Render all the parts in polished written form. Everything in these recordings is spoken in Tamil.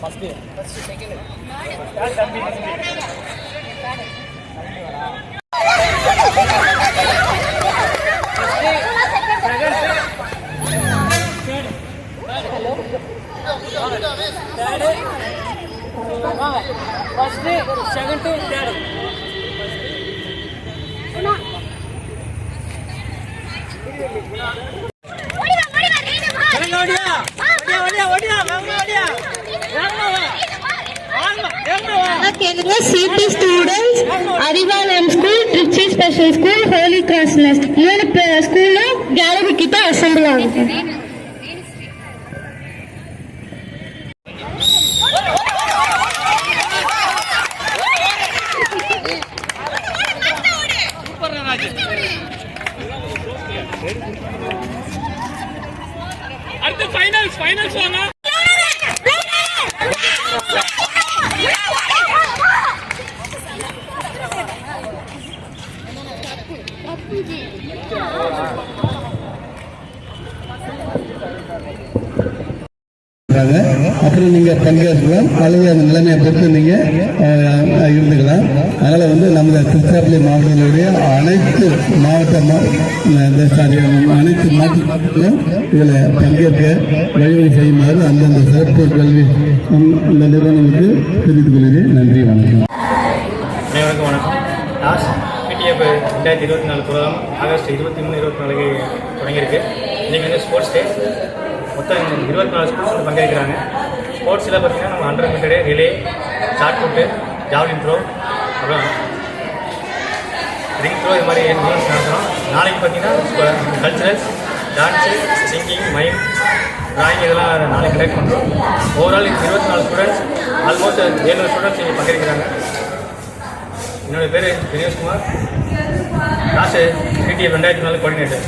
First second first second third CP students, Arivalam School, Trichy Special School, Holy Cross Nest. மூணு ஸ்கூலும் கேலரி கிட்ட அசம்பிள் ஆகுது. அடுத்து ஃபைனல்ஸ் வாங்க. அப்புறம் நீங்க பங்கேற்கலாம் அல்லது அந்த நிலைமையை பொறுத்து நீங்க இருந்துக்கலாம். அதனால நம்ம திருச்சிராப்பள்ளி மாவட்டங்களுடைய அனைத்து அனைத்து மாவட்டங்களும் இதுல பங்கேற்க வழிவகை செய்யுமாறு அந்தந்த சிறப்பு கல்வி இந்த நிறுவனங்களுக்கு தெரிவித்துக் கொள்கிறேன். நன்றி, வணக்கம். அனைவருக்கும் வணக்கம். டாஸ் பிடிஎஃப் 2024 ப்ரோக்ராம் ஆகஸ்ட் 23, 24 தொடங்கியிருக்கு. இன்றைக்கி ஸ்போர்ட்ஸ் டே. மொத்தம் 24 ஸ்போர்ட்ஸ் பங்கேற்கிறாங்க. ஸ்போர்ட்ஸில் பார்த்திங்கன்னா நம்ம 100 மீட்டரு, ரிலே, ஷார்ட் புட்டு, ஜாவ்லின் த்ரோ, அப்புறம் ரிங் த்ரோ, இது மாதிரி ஈவெண்ட்ஸ் நடத்துகிறோம். நாளைக்கு பார்த்திங்கன்னா culturals, dance, singing, mime, drawing இதெல்லாம் நாளைக்கு கண்டக்ட் பண்ணுறோம். ஓவரால் 24 ஸ்டூடெண்ட்ஸ், ஆல்மோஸ்ட் 700 ஸ்டூடெண்ட்ஸ் இங்கே பங்கேற்கிறாங்க. என்னோடய பேர் Dineshkumar, toss PDF 2024 coordinator.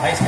Nice.